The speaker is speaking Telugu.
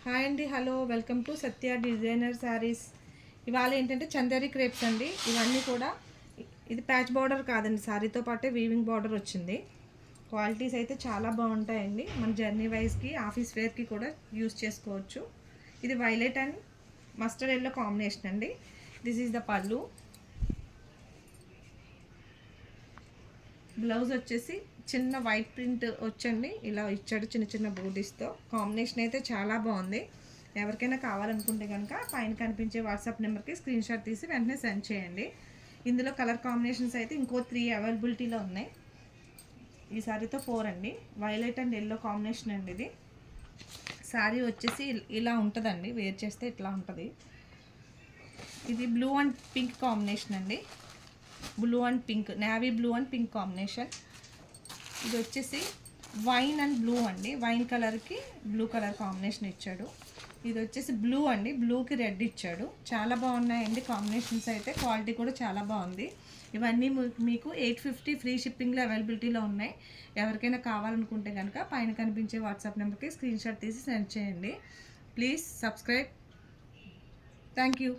హాయ్ అండి, hello, welcome to Satya designer saris. ఇవాళ ఏంటంటే చందేరి క్రేప్స్ అండి. ఇవన్నీ కూడా ఇది ప్యాచ్ బార్డర్ కాదండి, శారీతో పాటే వీవింగ్ బార్డర్ వచ్చింది. క్వాలిటీస్ అయితే చాలా బాగుంటాయండి. మన జర్నీ వైజ్కి, ఆఫీస్ వేర్కి కూడా యూస్ చేసుకోవచ్చు. ఇది violet and mustard yellow combination అండి. దిస్ ఈజ్ ద పళ్ళు. బ్లౌజ్ వచ్చేసి చిన్న వైట్ ప్రింట్ వచ్చండి, ఇలా ఇచ్చాడు చిన్న చిన్న బూటీస్తో. కాంబినేషన్ అయితే చాలా బాగుంది. ఎవరికైనా కావాలనుకుంటే కనుక పైన కనిపించే వాట్సాప్ నెంబర్కి స్క్రీన్ షాట్ తీసి వెంటనే సెండ్ చేయండి. ఇందులో కలర్ కాంబినేషన్స్ అయితే ఇంకో 3 అవైలబిలిటీలో ఉన్నాయి. ఈ సారీతో 4 అండి. వైలెట్ అండ్ ఎల్లో కాంబినేషన్ అండి ఇది. శారీ వచ్చేసి ఇలా ఉంటుందండి, వేర్ చేస్తే ఇట్లా ఉంటుంది. ఇది బ్లూ అండ్ పింక్ కాంబినేషన్ అండి. Blue and pink, navy blue and pink combination. ఇది వచ్చేసి వైన్ అండ్ బ్లూ అండి. వైన్ కలర్కి బ్లూ కలర్ కాంబినేషన్ ఇచ్చాడు. ఇది వచ్చేసి బ్లూ అండి, బ్లూకి రెడ్ ఇచ్చాడు. చాలా బాగున్నాయండి కాంబినేషన్స్ అయితే. క్వాలిటీ కూడా చాలా బాగుంది. ఇవన్నీ మీకు 850 ఫ్రీ షిప్పింగ్లో అవైలబిలిటీలో ఉన్నాయి. ఎవరికైనా కావాలనుకుంటే కనుక పైన కనిపించే వాట్సాప్ నెంబర్కి స్క్రీన్ షాట్ తీసి సెండ్ చేయండి. Please subscribe. Thank you.